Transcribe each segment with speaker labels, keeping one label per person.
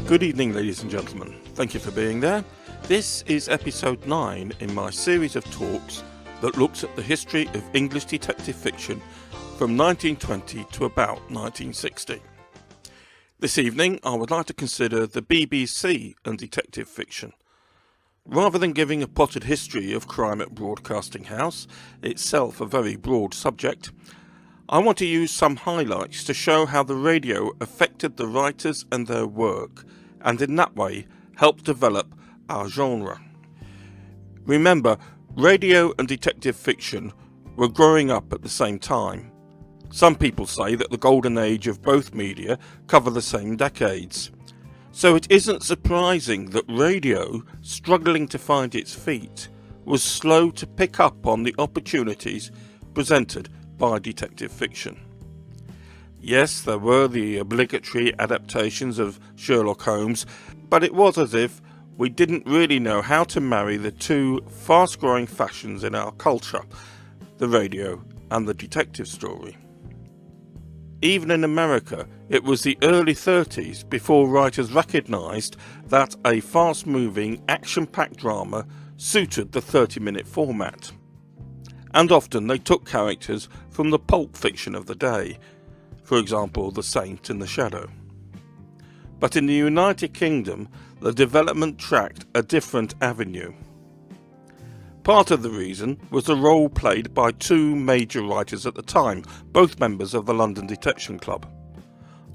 Speaker 1: Good evening, ladies and gentlemen. Thank you for being there. This is episode 9 in my series of talks that looks at the history of English detective fiction from 1920 to about 1960. This evening, I would like to consider the BBC and detective fiction. Rather than giving a potted history of crime at Broadcasting House, itself a very broad subject, I want to use some highlights to show how the radio affected the writers and their work, and in that way helped develop our genre. Remember, radio and detective fiction were growing up at the same time. Some people say that the golden age of both media cover the same decades. So it isn't surprising that radio, struggling to find its feet, was slow to pick up on the opportunities presented by detective fiction. Yes, there were the obligatory adaptations of Sherlock Holmes, but it was as if we didn't really know how to marry the two fast-growing fashions in our culture, the radio and the detective story. Even in America, it was the early 30s before writers recognised that a fast-moving, action-packed drama suited the 30-minute format. And often they took characters from the pulp fiction of the day, for example, The Saint and the Shadow. But in the United Kingdom, the development tracked a different avenue. Part of the reason was the role played by two major writers at the time, both members of the London Detection Club,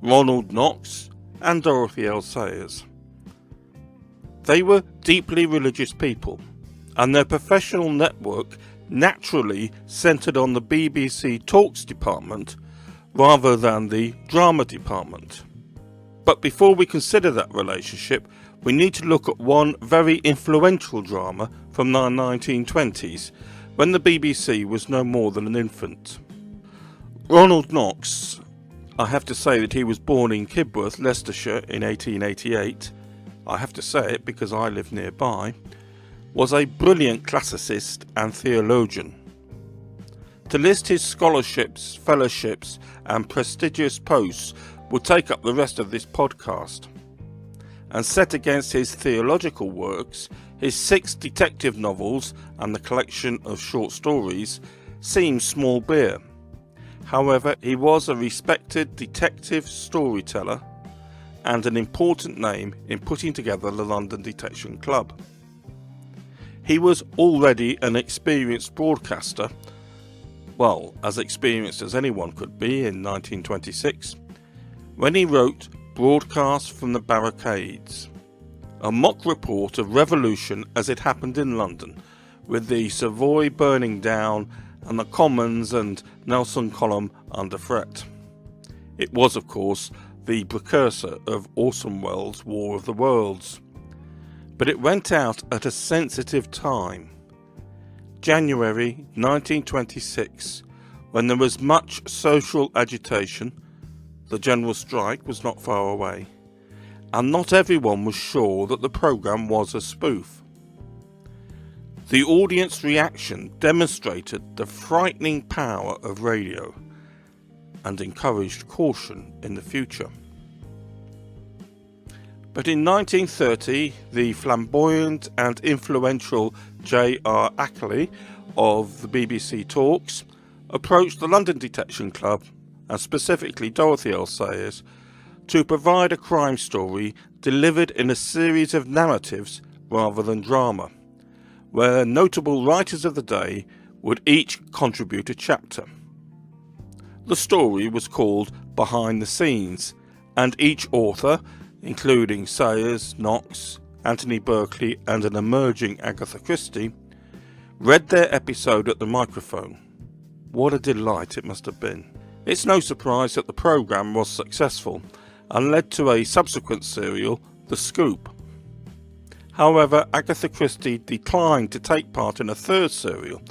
Speaker 1: Ronald Knox and Dorothy L. Sayers. They were deeply religious people, and their professional network naturally centred on the BBC Talks department rather than the drama department. But before we consider that relationship, we need to look at one very influential drama from the 1920s, when the BBC was no more than an infant. Ronald Knox, I have to say that he was born in Kibworth, Leicestershire in 1888, I have to say it because I live nearby, was a brilliant classicist and theologian. To list his scholarships, fellowships and prestigious posts would take up the rest of this podcast. And set against his theological works, his 6 detective novels and the collection of short stories seems small beer. However, he was a respected detective storyteller and an important name in putting together the London Detection Club. He was already an experienced broadcaster, well, as experienced as anyone could be in 1926, when he wrote Broadcast from the Barricades, a mock report of revolution as it happened in London, with the Savoy burning down and the Commons and Nelson Column under threat. It was, of course, the precursor of Orson Welles' War of the Worlds. But it went out at a sensitive time, January 1926, when there was much social agitation. The general strike was not far away, and not everyone was sure that the programme was a spoof. The audience reaction demonstrated the frightening power of radio and encouraged caution in the future. But in 1930, the flamboyant and influential J.R. Ackley of the BBC Talks approached the London Detection Club, and specifically Dorothy L. Sayers, to provide a crime story delivered in a series of narratives rather than drama, where notable writers of the day would each contribute a chapter. The story was called Behind the Scenes, and each author, including Sayers, Knox, Anthony Berkeley and an emerging Agatha Christie, read their episode at the microphone. What a delight it must have been. It's no surprise that the programme was successful and led to a subsequent serial, The Scoop. However, Agatha Christie declined to take part in a third serial,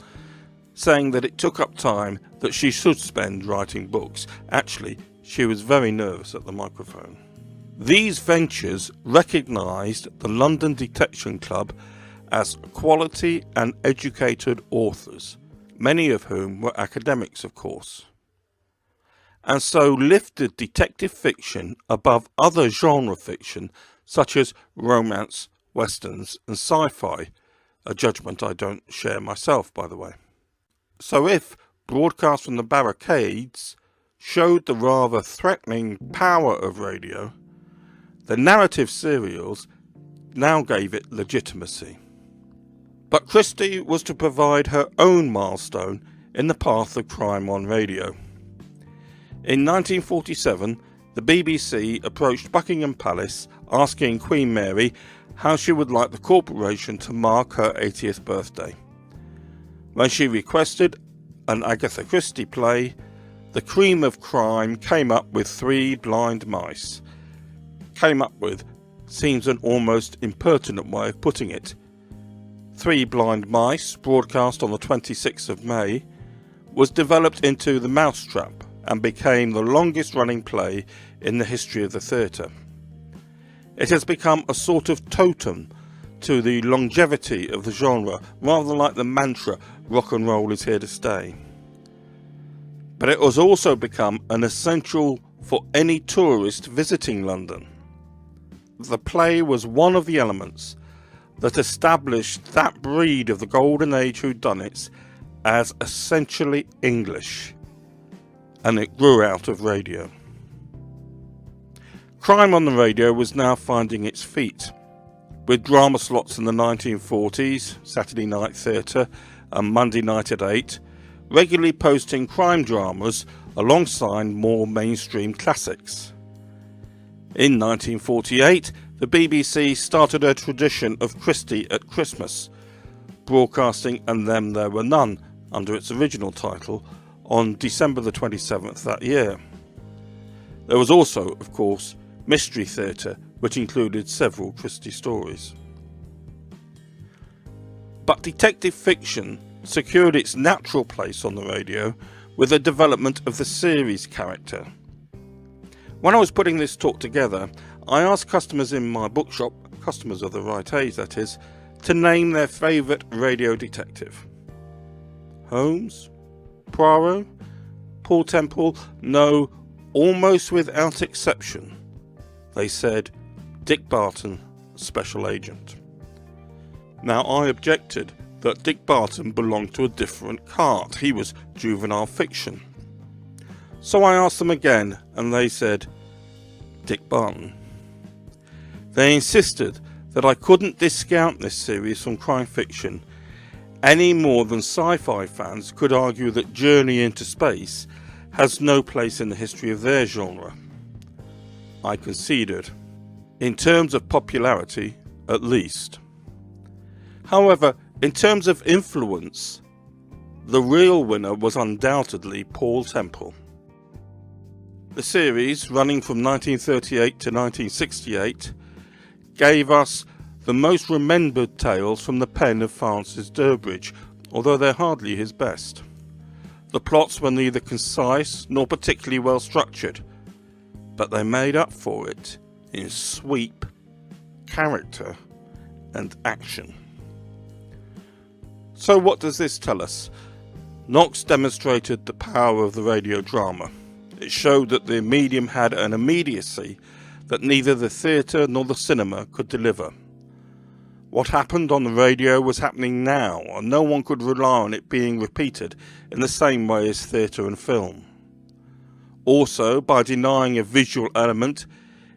Speaker 1: saying that it took up time that she should spend writing books. Actually, she was very nervous at the microphone. These ventures recognised the London Detection Club as quality and educated authors, many of whom were academics, of course, and so lifted detective fiction above other genre fiction such as romance, westerns and sci-fi, a judgment I don't share myself, by the way. So if Broadcast from the Barricades showed the rather threatening power of radio, the narrative serials now gave it legitimacy. But Christie was to provide her own milestone in the path of crime on radio. In 1947, the BBC approached Buckingham Palace asking Queen Mary how she would like the corporation to mark her 80th birthday. When she requested an Agatha Christie play, the cream of crime came up with 3 blind mice. Came up with seems an almost impertinent way of putting it. 3 Blind Mice, broadcast on the 26th of May, was developed into The Mousetrap and became the longest running play in the history of the theatre. It has become a sort of totem to the longevity of the genre, rather like the mantra rock and roll is here to stay. But it has also become an essential for any tourist visiting London. The play was one of the elements that established that breed of the golden age whodunits as essentially English, and it grew out of radio. Crime on the radio was now finding its feet, with drama slots in the 1940s, Saturday Night Theatre and Monday Night at 8, regularly posting crime dramas alongside more mainstream classics. In 1948, the BBC started a tradition of Christie at Christmas, broadcasting And Them There Were None under its original title on December the 27th that year. There was also, of course, Mystery Theatre, which included several Christie stories. But detective fiction secured its natural place on the radio with the development of the series character. When I was putting this talk together, I asked customers in my bookshop, customers of the right age that is, to name their favourite radio detective. Holmes? Poirot? Paul Temple? No, almost without exception, they said Dick Barton, Special Agent. Now I objected that Dick Barton belonged to a different cart. He was juvenile fiction. So I asked them again and they said Dick Barton. They insisted that I couldn't discount this series from crime fiction any more than sci-fi fans could argue that Journey into Space has no place in the history of their genre. I conceded, in terms of popularity at least. However, in terms of influence, the real winner was undoubtedly Paul Temple. The series, running from 1938 to 1968, gave us the most remembered tales from the pen of Francis Durbridge, although they're hardly his best. The plots were neither concise nor particularly well structured, but they made up for it in sweep, character, and action. So what does this tell us? Knox demonstrated the power of the radio drama. It showed that the medium had an immediacy that neither the theatre nor the cinema could deliver. What happened on the radio was happening now, and no one could rely on it being repeated in the same way as theatre and film. Also, by denying a visual element,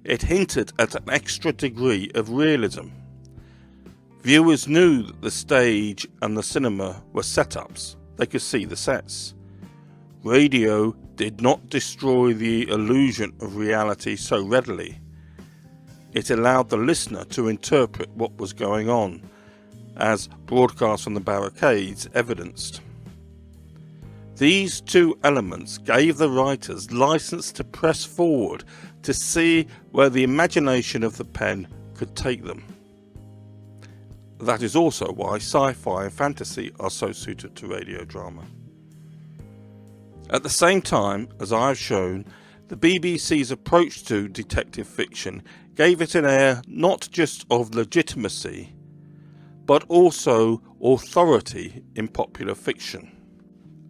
Speaker 1: it hinted at an extra degree of realism. Viewers knew that the stage and the cinema were setups. They could see the sets. Radio did not destroy the illusion of reality so readily. It allowed the listener to interpret what was going on, as Broadcast from the Barricades evidenced. These two elements gave the writers license to press forward to see where the imagination of the pen could take them. That is also why sci-fi and fantasy are so suited to radio drama. At the same time, as I have shown, the BBC's approach to detective fiction gave it an air not just of legitimacy, but also authority in popular fiction.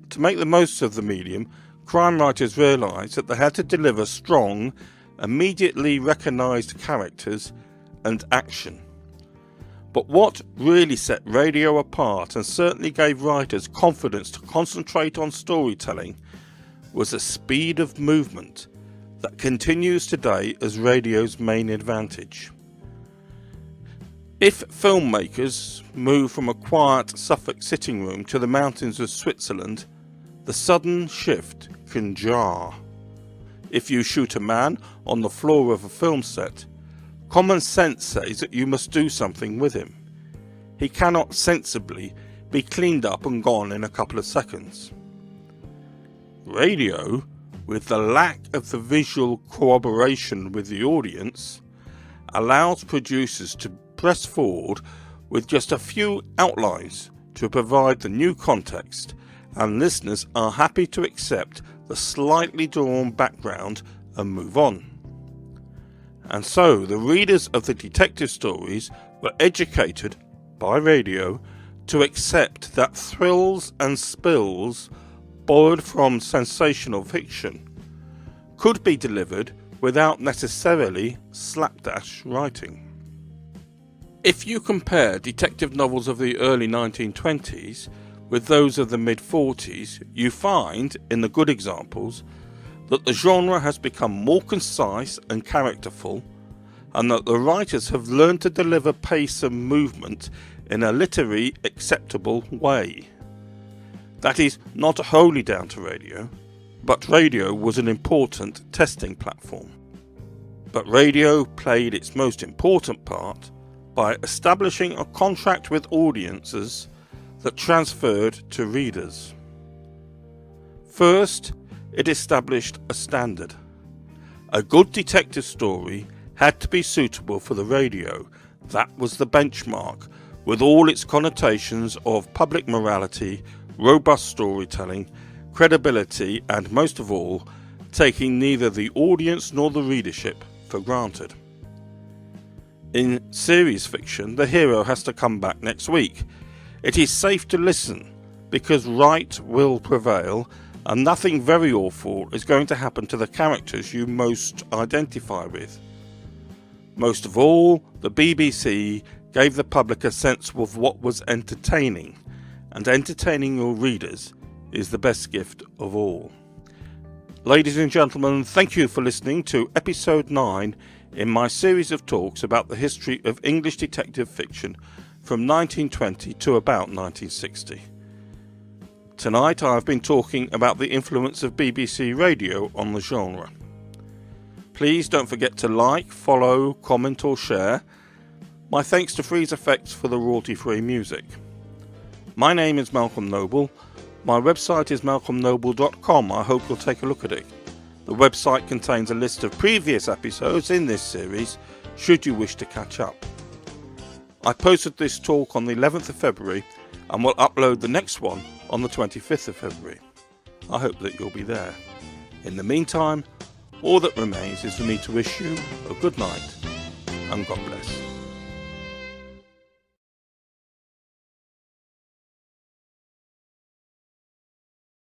Speaker 1: To make the most of the medium, crime writers realised that they had to deliver strong, immediately recognised characters and action. But what really set radio apart and certainly gave writers confidence to concentrate on storytelling was the speed of movement that continues today as radio's main advantage. If filmmakers move from a quiet Suffolk sitting room to the mountains of Switzerland, the sudden shift can jar. If you shoot a man on the floor of a film set, common sense says that you must do something with him. He cannot sensibly be cleaned up and gone in a couple of seconds. Radio, with the lack of the visual corroboration with the audience, allows producers to press forward with just a few outlines to provide the new context, and listeners are happy to accept the slightly drawn background and move on. And so the readers of the detective stories were educated by radio to accept that thrills and spills borrowed from sensational fiction could be delivered without necessarily slapdash writing. If you compare detective novels of the early 1920s with those of the mid-40s, you find, in the good examples, that the genre has become more concise and characterful, and that the writers have learned to deliver pace and movement in a literary acceptable way. That is not wholly down to radio, but radio was an important testing platform. But radio played its most important part by establishing a contract with audiences that transferred to readers. First, it established a standard. A good detective story had to be suitable for the radio. That was the benchmark, with all its connotations of public morality, robust storytelling, credibility, and most of all, taking neither the audience nor the readership for granted. In series fiction, the hero has to come back next week. It is safe to listen because right will prevail, and nothing very awful is going to happen to the characters you most identify with. Most of all, the BBC gave the public a sense of what was entertaining, and entertaining your readers is the best gift of all. Ladies and gentlemen, thank you for listening to episode 9 in my series of talks about the history of English detective fiction from 1920 to about 1960. Tonight I have been talking about the influence of BBC Radio on the genre. Please don't forget to like, follow, comment or share. My thanks to Freeze Effects for the royalty-free music. My name is Malcolm Noble. My website is malcolmnoble.com. I hope you'll take a look at it. The website contains a list of previous episodes in this series, should you wish to catch up. I posted this talk on the 11th of February and will upload the next one on the 25th of February. I hope that you'll be there. In the meantime, all that remains is for me to wish you a good night and God bless.